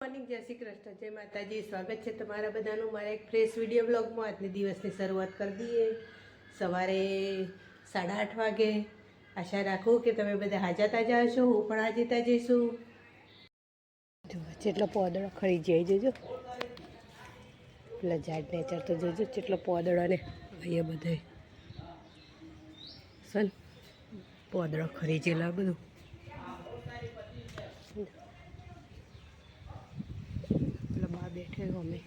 Morning, જય શ્રી કૃષ્ણ, જય માતાજી. સ્વાગત છે તમારા બધાનું મારા એક ફ્રેશ વિડીયો બ્લોગમાં. આજની દિવસની શરૂઆત કરી દઈએ સવારે 8:30 વાગે. આશા રાખું કે તમે બધા હાજા તાજા હશો. હું પણ હાજી તાજી છું. જો જેટલો પોદળો ખરી જાય જોજો, પેલા ઝાડ નેચર તો જોજો જેટલો પોદળો ને અહીંયા બધે સન પોદળો ખરી જેલા બધું. બેઠે અમે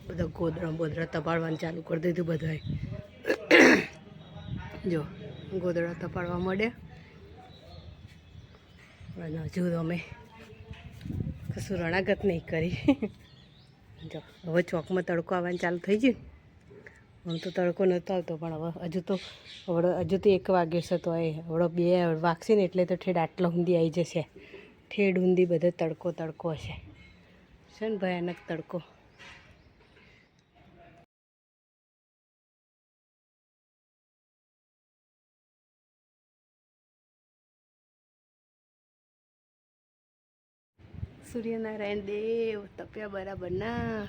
બધા ગોદડા બોદડા તપાડવાનું ચાલુ કરી દીધું. બધાએ જો ગોદડા તપાડવા માંડ્યા અને હજુ અમે કશું રણાગત નહીં કરી. જો હવે ચોકમાં તડકો આવવાનું ચાલુ થઈ ગયું. આમ તો તડકો નહોતો આવતો, પણ હવે હજુ તો 1 વાગ્યો છે. તો એ હવડો 2 વાગશે ને એટલે તો ઠેડ આટલો ઊંધી આવી જશે. ઠેડ ઊંધી બધે તડકો હશે છે ને, ભયાનક તડકો. સૂર્યનારાયણ દેવ તપ્યા બરાબર ના.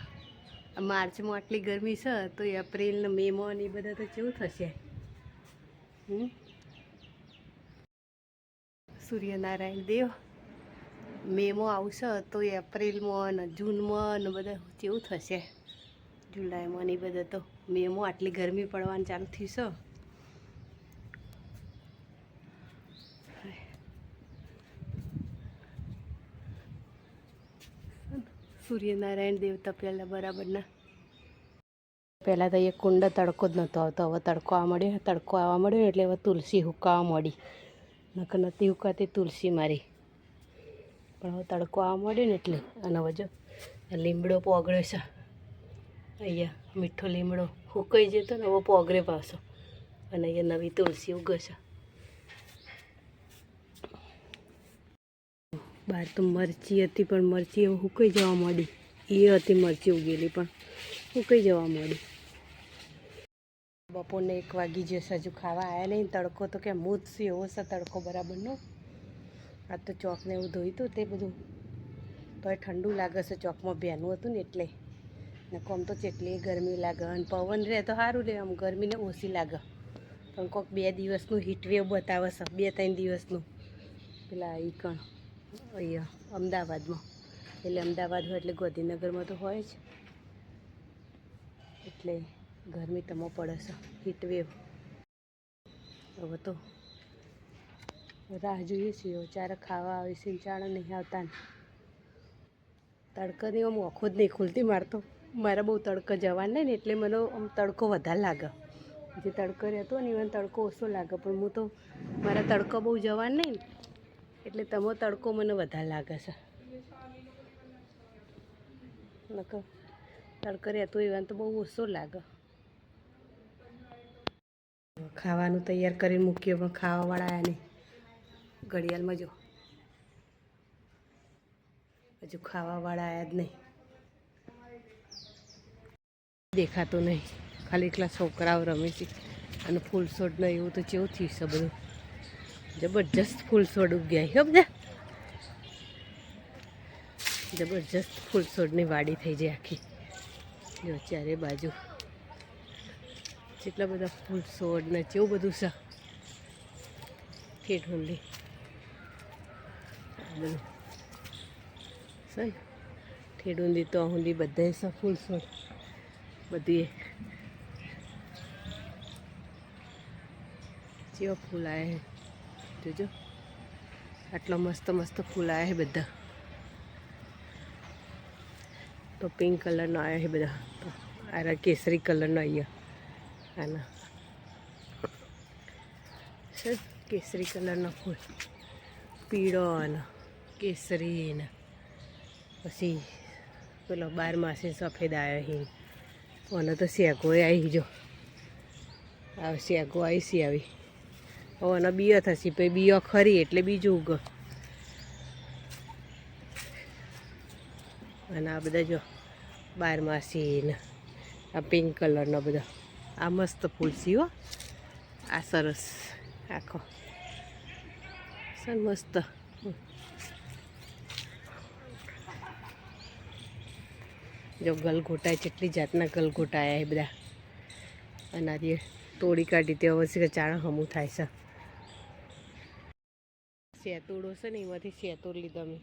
માર્ચમાં આટલી ગરમી છે તો એપ્રિલ ને મેમાં ને એ બધા તો કેવું થશે. સૂર્યનારાયણ દેવ મેમાં આવશે તો એપ્રિલમાં ને જૂનમાં ને બધા કેવું થશે. જુલાઈમાં ને બધા તો મેમાં આટલી ગરમી પડવાની ચાલુ થઈ છે. સૂર્યનારાયણ દેવ તપેલા બરાબરના. પહેલાં તો એ કુંડ તડકો જ નહોતો આવતો. હવે તડકો આવવા મળ્યો એટલે હવે તુલસી હુકાવા મળી. નકર નથી હુકાતી તુલસી મારી, પણ હવે તડકો આવવા મળ્યો ને એટલે. અને હવે જો લીમડો પોગળ્યો છે અહીંયા. મીઠો લીમડો હુકાઈ જતો ને હવે પોગળે પાછો. અને અહીંયા નવી તુલસી ઉગે છે. બહાર તો મરચી હતી, પણ મરચી હવે હુકાઈ જવા માંડી. એ હતી મરચી ઉગેલી પણ હુકાઈ જવા માંડી. બપોરને 1 વાગી જશે, હજુ ખાવા આવ્યા નહીં. તડકો તો કે મૂજ છે એવો છે તડકો બરાબરનો. આ તો ચોકને એવું ધોયું હતું તે બધું, તો એ ઠંડુ લાગે છે. ચોકમાં ભેનું હતું ને એટલે. ને કોમ તો જેટલી ગરમી લાગે. અને પવન રહે તો સારું રહે, આમ ગરમીને ઓછી લાગે. પણ કોઈક 2 દિવસનું હીટવેવ બતાવે છે, 2-3 દિવસનું. પેલા એ કણ અહીંયા અમદાવાદમાં, એટલે અમદાવાદ હોય એટલે ગાંધીનગરમાં તો હોય જ. એટલે ગરમી તમો પડે છે, હીટવેવ. હવે તો રાહ જોઈએ છીએ ચારે ખાવા આવે છે. ચાણે નહીં આવતા ને તડકાની આમ આંખો જ નહીં ખુલતી. મારે બહુ તડકો જવાનું નહીં ને એટલે મને આમ તડકો વધારે લાગે. જે તડકો રહેતો ને મને તડકો ઓછો લાગે. પણ હું તો મારા તડકો બહુ જવાનું નહીં ને એટલે તમો તડકો મને વધારે લાગે છે. નકર તડકો રહેતો એવા તો બહુ ઓછો લાગે. ખાવાનું તૈયાર કરીને મૂક્યો, પણ ખાવાવાળા આવ્યા નહીં. ઘડિયાળમાં જો હજુ ખાવાવાળા આવ્યા જ નહીં. દેખાતો નહીં, ખાલી એકલા છોકરાઓ રમે છે. અને ફૂલ છોડ ને એવું તો કેવું થયું છે બધું. જબરજસ્ત ફૂલ છોડ ઉગ્યા હો બધા. જબરજસ્ત ફૂલ છોડની વાડી થઈ જાય આખી. જો ચારે બાજુ જેટલા બધા ફૂલ છોડ ને કેવું બધું છે. ઠેઠ ઊંડી બધું છે ને. ઠેઠ ઊંડી તો ઊંડી બધા છે ફૂલ છોડ બધી. કેવા ફૂલ આવ્યા છે જોજો. આટલા મસ્ત મસ્ત ફૂલ આવ્યા છે બધા. તો પિંક કલરનો આવ્યા છે બધા. તો આ કેસરી કલરનો અહીંયા આના છે કેસરી કલરનો ફૂલ. પીળો અને કેસરી ને પછી પેલો 12 માસી સફેદ આવ્યો છે. અને તો શેગો આવી જો આ શેગો આવી છે આવી. હવે એનો બીયો થશે, પછી બીયો ખરી એટલે બીજું ઉગ. અને આ બધા જો 12 માસી ને આ પિંક કલરનો બધા. આ મસ્ત ફૂલ છે હો. આ સરસ આખો સર મસ્ત. જો ગલગોટા કેટલી જાતના ગલગોટા આવ્યા એ બધા અને તોડી કાઢી તે હવે કે ચાણ હમું થાય છે. સેતુડો છે ને એમાંથી સેતુર લીધો અમે.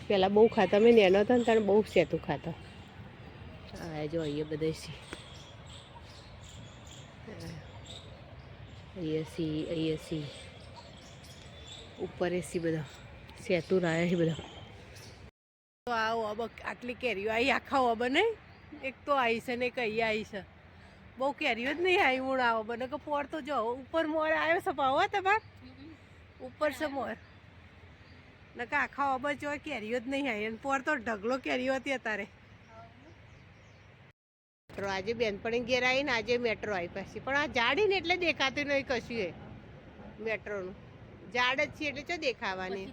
પહેલાં બહુ ખાતા મેં નેનો હતો ને ત્યારે બહુ સેતું ખાતા. હા જો અહીંયા બધા સી અહીંયા સી ઉપર એસી બધા સેતુર આવ્યા છે બધા. તો આવો અબ આટલી કેરીઓ આવી આખા ઓબ નહીં એક તો આવી છે ને એક અહીંયા આવી છે. બહુ કેરીઓ જ નહીં આવી હું આવો બને કે પોર તો જો ઉપર મોર આવ્યો છે ભાવ તમાર ઉપર છે મોર નકા આખા ઓબ જો કેરીઓ જ નહીં આવી અને પોર તો ઢગલો કેરીઓ હતી અત્યારે. મેટ્રો આજે બેનપણી ઘેર આવી ને આજે મેટ્રો આવી પાછી પણ આ જાડી ને એટલે દેખાતું નહીં કશું એ મેટ્રોનું ઝાડ જ છે એટલે શું દેખાવાની.